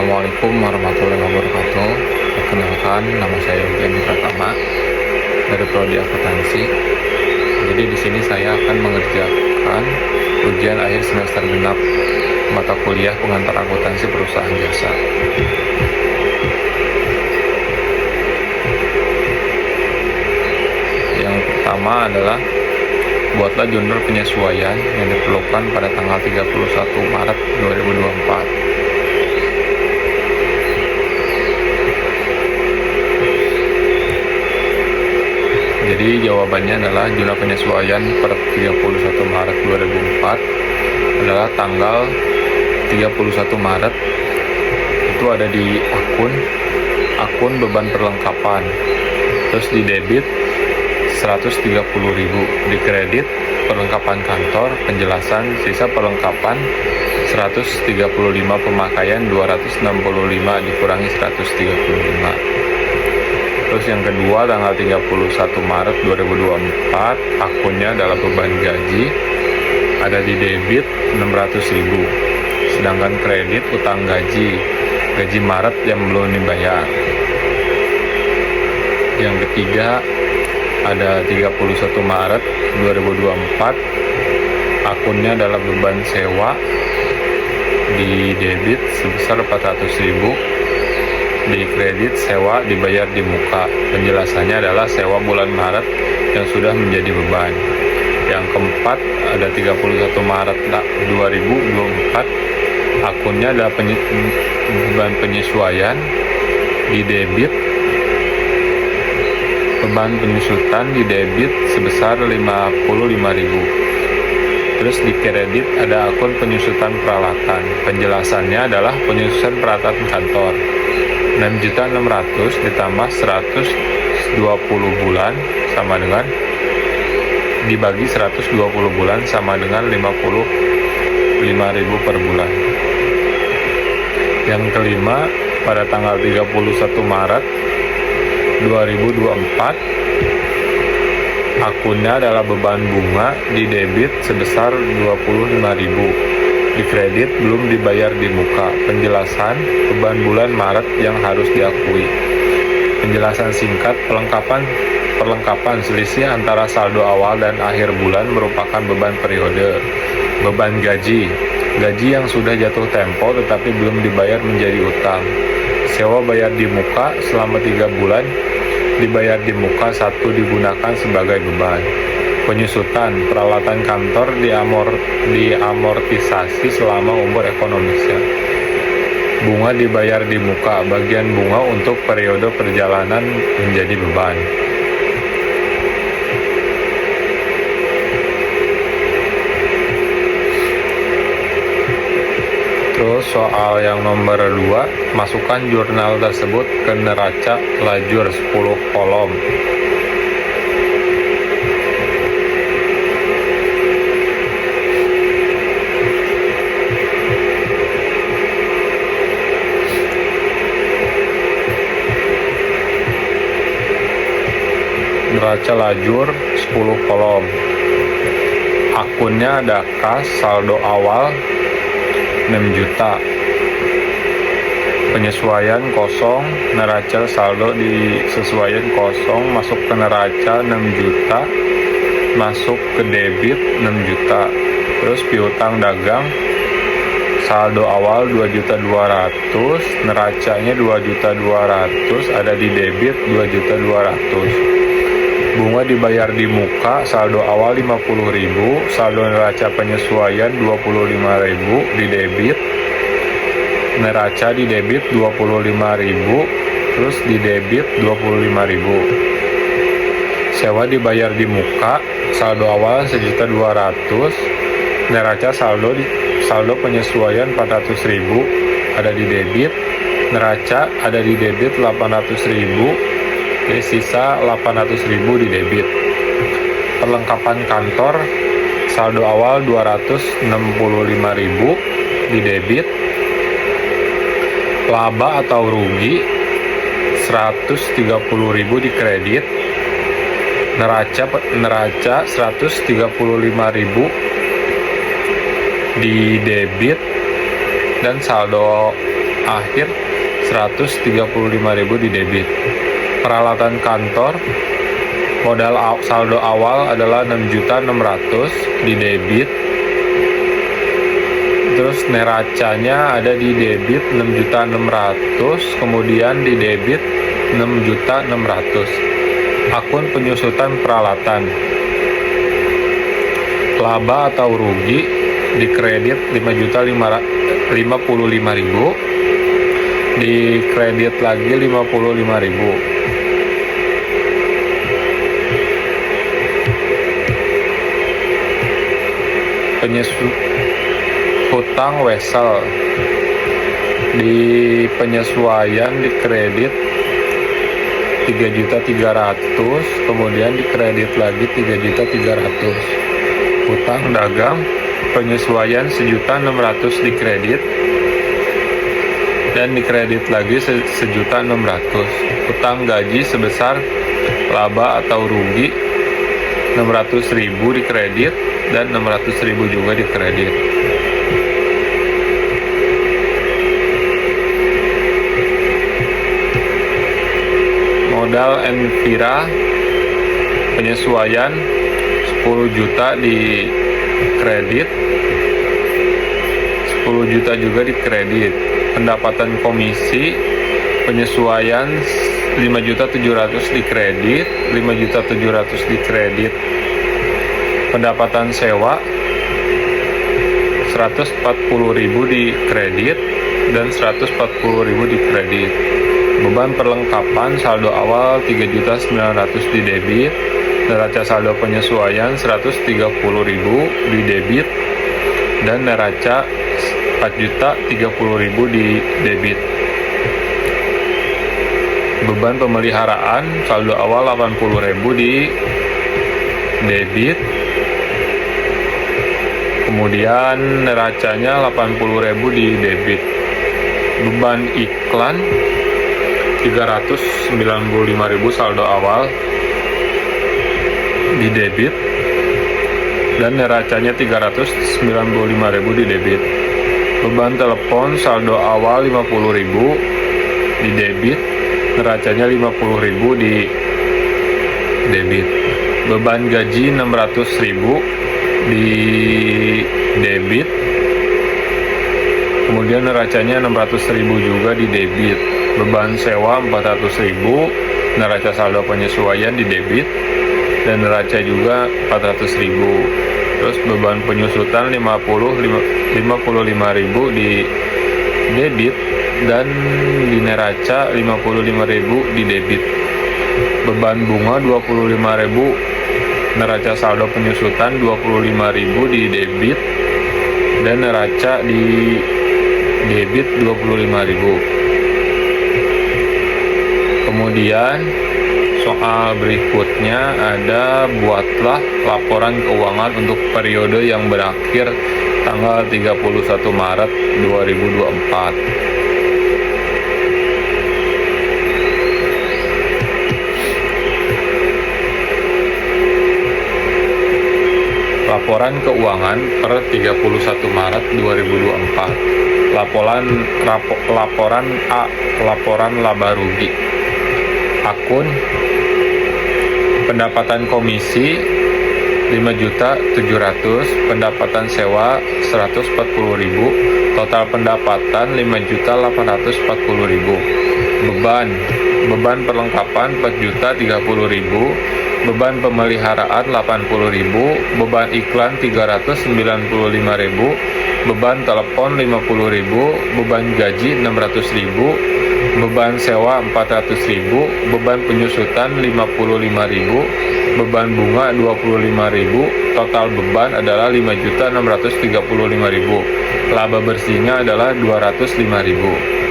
Assalamualaikum warahmatullahi wabarakatuh. Perkenalkan, nama saya Eugen Pratama dari Prodi Akuntansi. Jadi di sini saya akan mengerjakan ujian akhir semester genap mata kuliah pengantar akuntansi perusahaan jasa. Yang pertama adalah buatlah jurnal penyesuaian yang diperlukan pada tanggal 31 Maret 2024. Jadi jawabannya adalah jurnal penyesuaian per 31 Maret 2004 adalah tanggal 31 Maret itu ada di akun beban perlengkapan, terus di debit 130.000, di kredit perlengkapan kantor, penjelasan sisa perlengkapan 135, pemakaian 265 dikurangi 135. Terus yang kedua tanggal 31 Maret 2024 akunnya adalah beban gaji, ada di debit 600.000, sedangkan kredit utang gaji Maret yang belum dibayar. Yang ketiga ada 31 Maret 2024 akunnya adalah beban sewa, di debit sebesar 400.000, di kredit sewa dibayar di muka. Penjelasannya adalah sewa bulan Maret yang sudah menjadi beban. Yang keempat ada 31 Maret 2024 akunnya adalah beban penyesuaian, di debit beban penyusutan di debit sebesar 55.000. Terus di kredit ada akun penyusutan peralatan. Penjelasannya adalah penyusutan peralatan kantor 6.600.000 ditambah 120 bulan sama dengan dibagi 120 bulan sama dengan 55.000 per bulan. Yang kelima pada tanggal 31 Maret 2024 akunnya adalah beban bunga, di debit sebesar 25.000, di kredit belum dibayar di muka. Penjelasan beban bulan Maret yang harus diakui. Penjelasan singkat perlengkapan selisih antara saldo awal dan akhir bulan merupakan beban periode. Beban gaji yang sudah jatuh tempo tetapi belum dibayar menjadi utang. Sewa bayar di muka selama 3 bulan, dibayar di muka 1 digunakan sebagai beban. Penyusutan peralatan kantor diamortisasi selama umur ekonomisnya. Bunga dibayar di muka, bagian bunga untuk periode perjalanan menjadi beban. Terus soal yang nomor 2, masukkan jurnal tersebut ke neraca lajur 10 kolom. Neraca lajur 10 kolom. Akunnya ada kas, saldo awal 6 juta, penyesuaian kosong, neraca saldo disesuaian kosong, masuk ke neraca 6 juta, masuk ke debit 6 juta. Terus piutang dagang saldo awal 2.200.000, neracanya 2.200.000, ada di debit 2.200.000. Bunga dibayar di muka, saldo awal 50.000, saldo neraca penyesuaian 25.000, di debit. Neraca di debit 25.000, terus di debit 25.000. Sewa dibayar di muka, saldo awal 1.200.000, neraca saldo penyesuaian 400.000, ada di debit. Neraca ada di debit 800.000, sisa 800.000 di debit. Perlengkapan kantor saldo awal 265.000 di debit. Laba atau rugi 130.000 di kredit. Neraca 135.000 di debit, dan saldo akhir 135.000 di debit. Peralatan kantor, modal saldo awal adalah 6.600.000 di debit. Terus neracanya ada di debit 6.600.000, kemudian di debit 6.600.000. Akun penyusutan peralatan, laba atau rugi di kredit 5.055.000, di kredit lagi 55.000. Hutang wesel di penyesuaian di kredit 3.300.000, kemudian di kredit lagi 3.300.000. Hutang dagang penyesuaian 1.600.000 di kredit dan di kredit lagi 1.600.000. Hutang gaji sebesar laba atau rugi 600.000 di kredit dan 600.000 juga di kredit. Modal Envira penyesuaian 10 juta di kredit, 10 juta juga di kredit. Pendapatan komisi penyesuaian 5.700.000 di kredit, 5.700.000 di kredit. Pendapatan sewa 140.000 di kredit dan 140.000 di kredit. Beban perlengkapan saldo awal 3.900.000 di debit, neraca saldo penyesuaian 130.000 di debit dan neraca 4.030.000 di debit. Beban pemeliharaan saldo awal 80.000 di debit, kemudian neracanya 80.000 di debit. Beban iklan 395.000 saldo awal di debit dan neracanya 395.000 di debit. Beban telepon saldo awal 50.000 di debit, neracanya 50.000 di debit. Beban gaji 600.000 di debit, kemudian neracanya 600.000 juga di debit. Beban sewa 400.000, neraca saldo penyesuaian di debit dan neraca juga 400.000. Terus beban penyusutan 55.000 di debit dan di neraca 55.000 di debit. Beban bunga 25.000, neraca saldo penyusutan 25.000 di debit dan neraca di debit 25.000. Kemudian soal berikutnya ada buatlah laporan keuangan untuk periode yang berakhir tanggal 31 Maret 2024. Laporan keuangan per 31 Maret 2024. Laporan A, laporan laba rugi. Akun pendapatan komisi 5.700.000, pendapatan sewa 140.000, total pendapatan 5.840.000. Beban perlengkapan 4.030.000, beban pemeliharaan 80.000, beban iklan 395.000, beban telepon 50.000, beban gaji 600.000, beban sewa 400.000, beban penyusutan 55.000, beban bunga 25.000, total beban adalah 5.635.000. Laba bersihnya adalah 205.000.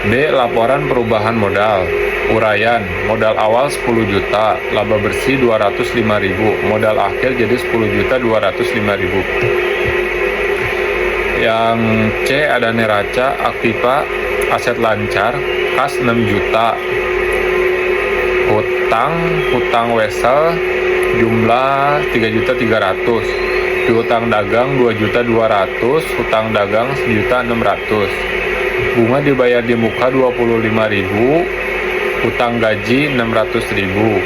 B. Laporan perubahan modal. Uraian, modal awal 10 juta, laba bersih 205.000, modal akhir jadi 10.205.000. Yang C ada neraca, aktiva, aset lancar, kas 6 juta, hutang wesel jumlah 3.300.000, hutang dagang 2.200.000, hutang dagang 1.600.000. Bunga dibayar di muka 25.000, utang gaji 600.000.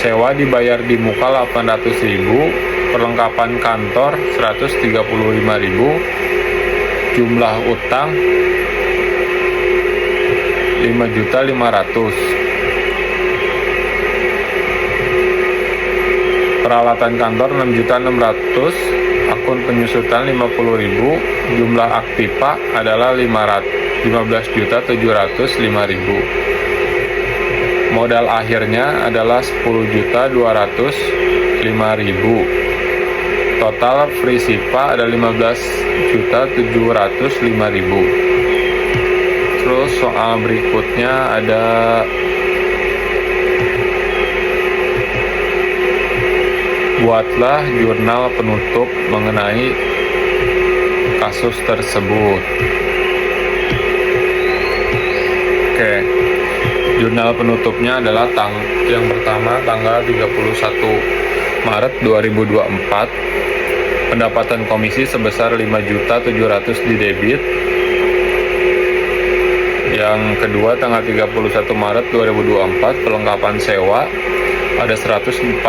Sewa dibayar di muka 800.000, perlengkapan kantor 135.000, jumlah utang 5.500.000. Peralatan kantor 6.600.000, akun penyusutan 50.000, jumlah aktiva adalah 15.705.000. Modal akhirnya adalah 10.205.000. Total free SIPA ada 15.705.000. Terus soal berikutnya ada buatlah jurnal penutup mengenai kasus tersebut. Oke. Jurnal penutupnya adalah yang pertama tanggal 31 Maret 2024. Pendapatan komisi sebesar 5.700.000 di debit. Yang kedua tanggal 31 Maret 2024 perlengkapan sewa ada 140.000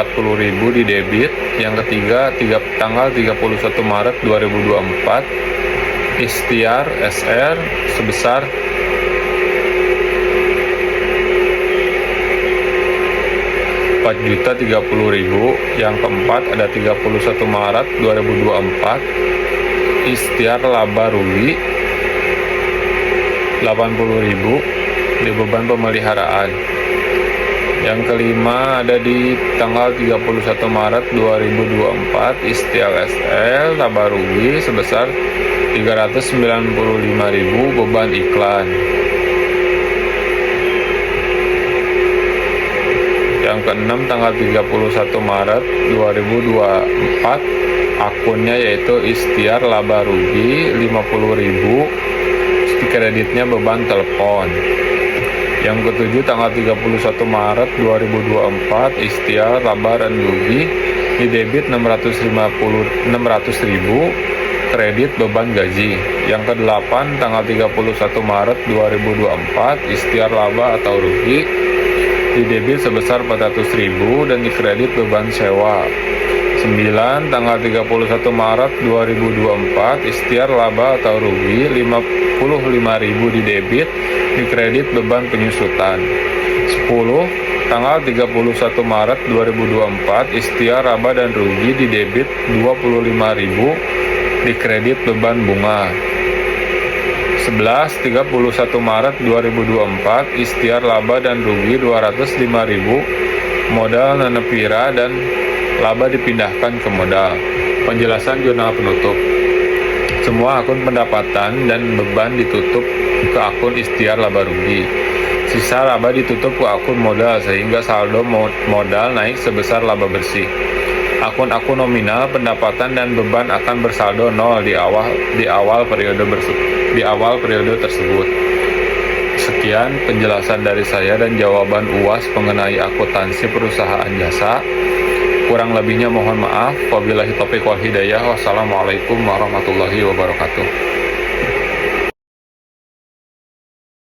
di debit. Yang ketiga tanggal 31 Maret 2024 ikhtiar SR sebesar 4.030.000. Yang keempat ada 31 Maret 2024 ikhtiar laba rugi 80.000 di beban pemeliharaan. Yang kelima ada di tanggal 31 Maret 2024 ikhtiar SL laba rugi sebesar 395.000 beban iklan. Yang keenam tanggal 31 Maret 2024 akunnya yaitu ikhtiar laba rugi 50.000, kreditnya beban telepon. Yang ketujuh tanggal 31 Maret 2024 ikhtiar laba dan rugi di debit 600.000, kredit beban gaji. Yang kedelapan tanggal 31 Maret 2024 ikhtiar laba atau rugi di debit sebesar 400.000 dan dikredit beban sewa. 9 tanggal 31 Maret 2024 ikhtiar laba atau rugi 55.000 di debit dikredit beban penyusutan. 10 tanggal 31 Maret 2024 ikhtiar laba dan rugi di debit 25.000 dikredit beban bunga. 11 31 Maret 2024 ikhtiar laba dan rugi 205.000 modal nanepira dan laba dipindahkan ke modal. Penjelasan jurnal penutup. Semua akun pendapatan dan beban ditutup ke akun ikhtiar laba rugi. Sisa laba ditutup ke akun modal sehingga saldo modal naik sebesar laba bersih. Akun-akun nominal pendapatan dan beban akan bersaldo nol di awal periode tersebut. Sekian penjelasan dari saya dan jawaban UAS mengenai akuntansi perusahaan jasa. Kurang lebihnya mohon maaf. Wabillahi taufiq wal hidayah. Wassalamualaikum warahmatullahi wabarakatuh.